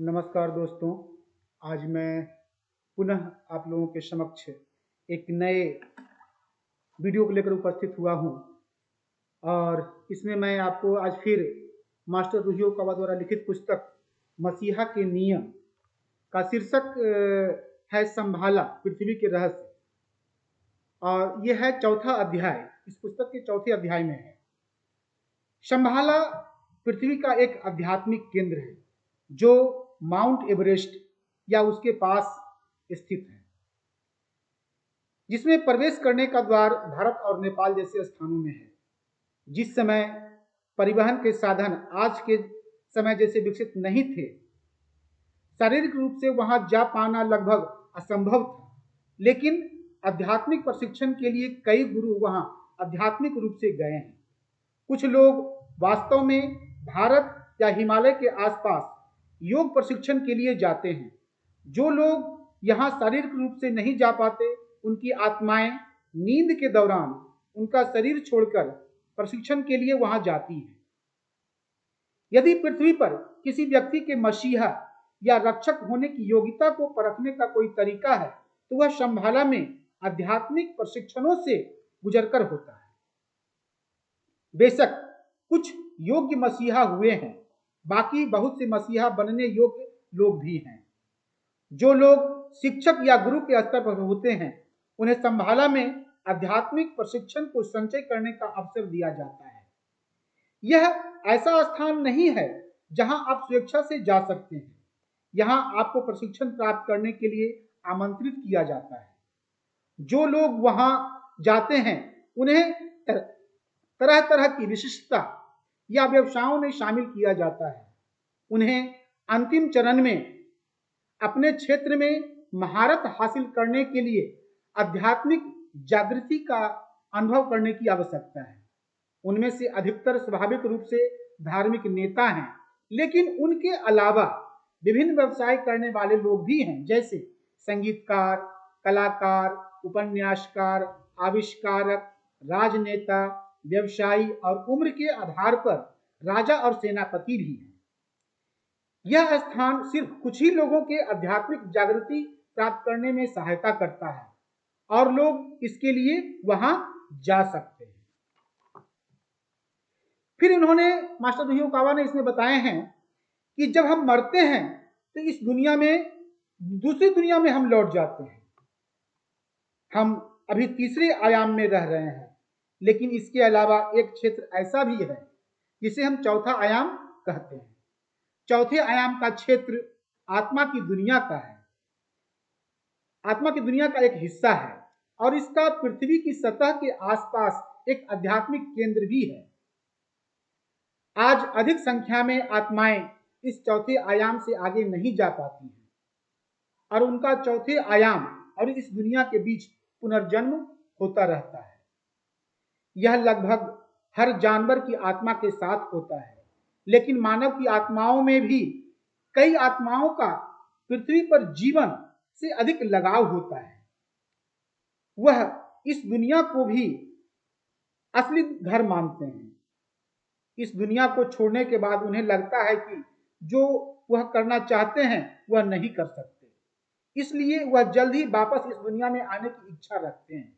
नमस्कार दोस्तों, आज मैं पुनः आप लोगों के समक्ष एक नए वीडियो को लेकर उपस्थित हुआ हूँ और इसमें मैं आपको आज फिर मास्टर रुहियो कावा द्वारा लिखित पुस्तक मसीहा के नियम का शीर्षक है संभाला पृथ्वी के रहस्य और यह है चौथा अध्याय। इस पुस्तक के चौथे अध्याय में है संभाला पृथ्वी का एक आध्यात्मिक केंद्र है जो माउंट एवरेस्ट या उसके पास स्थित है, जिसमें प्रवेश करने का द्वार भारत और नेपाल जैसे स्थानों में है। जिस समय परिवहन के साधन आज के समय जैसे विकसित नहीं थे, शारीरिक रूप से वहां जा पाना लगभग असंभव था, लेकिन आध्यात्मिक प्रशिक्षण के लिए कई गुरु वहां आध्यात्मिक रूप से गए हैं। कुछ लोग वास्तव में भारत या हिमालय के आसपास योग प्रशिक्षण के लिए जाते हैं। जो लोग यहाँ शारीरिक रूप से नहीं जा पाते, उनकी आत्माएं नींद के दौरान उनका शरीर छोड़कर प्रशिक्षण के लिए वहां जाती हैं। यदि पृथ्वी पर किसी व्यक्ति के मसीहा या रक्षक होने की योग्यता को परखने का कोई तरीका है, तो वह संभाला में आध्यात्मिक प्रशिक्षणों से गुजरकर होता है। बेशक कुछ योग्य मसीहा हुए हैं, बाकी बहुत से मसीहा बनने योग्य लोग भी हैं। जो लोग शिक्षक या गुरु के स्तर पर होते हैं, उन्हें संभाला में आध्यात्मिक प्रशिक्षण को संचय करने का अवसर दिया जाता है। यह ऐसा स्थान नहीं है जहां आप स्वेच्छा से जा सकते हैं। यहां आपको प्रशिक्षण प्राप्त करने के लिए आमंत्रित किया जाता है। जो लोग वहां जाते हैं, उन्हें तरह तरह की विशिष्टता या व्यवसायों में शामिल किया जाता है। उन्हें अंतिम चरण में अपने क्षेत्र में महारत हासिल करने के लिए आध्यात्मिक जागृति का अनुभव करने की आवश्यकता है। उनमें से अधिकतर स्वाभाविक रूप से धार्मिक नेता हैं, लेकिन उनके अलावा विभिन्न व्यवसाय करने वाले लोग भी हैं, जैसे संगीतकार, कलाकार, उपन्यासकार, आविष्कारक, राजनेता, व्यवसायी और उम्र के आधार पर राजा और सेनापति भी हैं। यह स्थान सिर्फ कुछ ही लोगों के आध्यात्मिक जागृति प्राप्त करने में सहायता करता है और लोग इसके लिए वहां जा सकते हैं। फिर उन्होंने मास्टर रुहियो कावा ने इसमें बताए हैं कि जब हम मरते हैं तो इस दुनिया में दूसरी दुनिया में हम लौट जाते हैं। हम अभी तीसरे आयाम में रह रहे हैं, लेकिन इसके अलावा एक क्षेत्र ऐसा भी है जिसे हम चौथा आयाम कहते हैं। चौथे आयाम का क्षेत्र आत्मा की दुनिया का है। आत्मा की दुनिया का एक हिस्सा है और इसका पृथ्वी की सतह के आसपास एक आध्यात्मिक केंद्र भी है। आज अधिक संख्या में आत्माएं इस चौथे आयाम से आगे नहीं जा पाती हैं और उनका चौथे आयाम और इस दुनिया के बीच पुनर्जन्म होता रहता है। यह लगभग हर जानवर की आत्मा के साथ होता है, लेकिन मानव की आत्माओं में भी कई आत्माओं का पृथ्वी पर जीवन से अधिक लगाव होता है। वह इस दुनिया को भी असली घर मानते हैं। इस दुनिया को छोड़ने के बाद उन्हें लगता है कि जो वह करना चाहते हैं वह नहीं कर सकते, इसलिए वह जल्द ही वापस इस दुनिया में आने की इच्छा रखते हैं।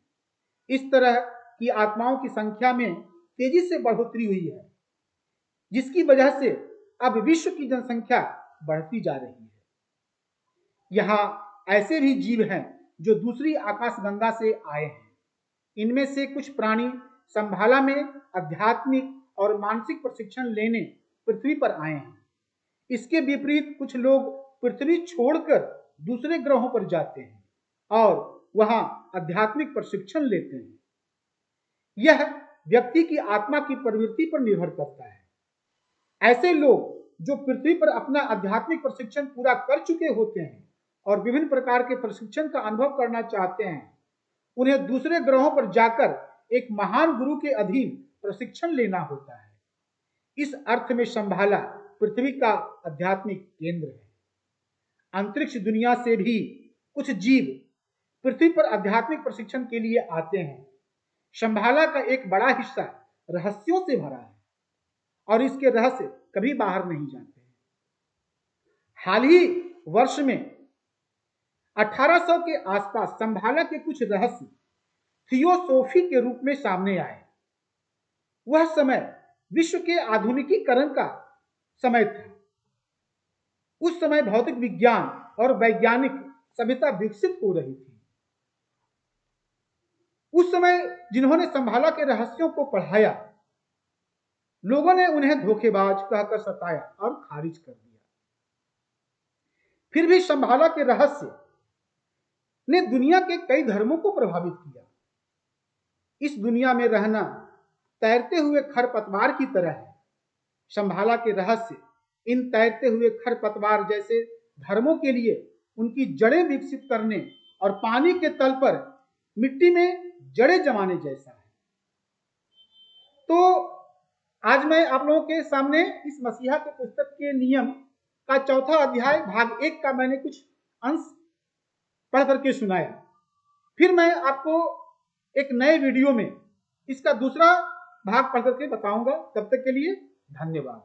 इस तरह की आत्माओं की संख्या में तेजी से बढ़ोतरी हुई है, जिसकी वजह से अब विश्व की जनसंख्या बढ़ती जा रही है। यहाँ ऐसे भी जीव हैं जो दूसरी आकाशगंगा से आए हैं। इनमें से कुछ प्राणी संभाला में आध्यात्मिक और मानसिक प्रशिक्षण लेने पृथ्वी पर आए हैं। इसके विपरीत कुछ लोग पृथ्वी छोड़कर दूसरे ग्रहों पर जाते हैं और वहां आध्यात्मिक प्रशिक्षण लेते हैं। यह व्यक्ति की आत्मा की प्रवृत्ति पर निर्भर करता है। ऐसे लोग जो पृथ्वी पर अपना आध्यात्मिक प्रशिक्षण पूरा कर चुके होते हैं और विभिन्न प्रकार के प्रशिक्षण का अनुभव करना चाहते हैं, उन्हें दूसरे ग्रहों पर जाकर एक महान गुरु के अधीन प्रशिक्षण लेना होता है। इस अर्थ में संभाला पृथ्वी का आध्यात्मिक केंद्र है। अंतरिक्ष दुनिया से भी कुछ जीव पृथ्वी पर आध्यात्मिक प्रशिक्षण के लिए आते हैं। संभाला का एक बड़ा हिस्सा रहस्यों से भरा है और इसके रहस्य कभी बाहर नहीं जाते। हाल ही वर्ष में 1800 के आसपास संभाला के कुछ रहस्य थियोसोफी के रूप में सामने आए। वह समय विश्व के आधुनिकीकरण का समय था। उस समय भौतिक विज्ञान और वैज्ञानिक सभ्यता विकसित हो रही थी। उस समय जिन्होंने संभाला के रहस्यों को पढ़ाया, लोगों ने उन्हें धोखेबाज कहकर सताया और खारिज कर दिया। फिर भी संभाला के रहस्य ने दुनिया के कई धर्मों को प्रभावित किया। इस दुनिया में रहना तैरते हुए खरपतवार की तरह है। संभाला के रहस्य इन तैरते हुए खरपतवार जैसे धर्मों के लिए उनकी जड़ें विकसित करने और पानी के तल पर मिट्टी में जड़ें जमाने जैसा है। तो आज मैं आप लोगों के सामने इस मसीहा के पुस्तक के नियम का चौथा अध्याय भाग 1 का मैंने कुछ अंश पढ़ करके सुनाया। फिर मैं आपको एक नए वीडियो में इसका दूसरा भाग पढ़ करके बताऊंगा। तब तक के लिए धन्यवाद।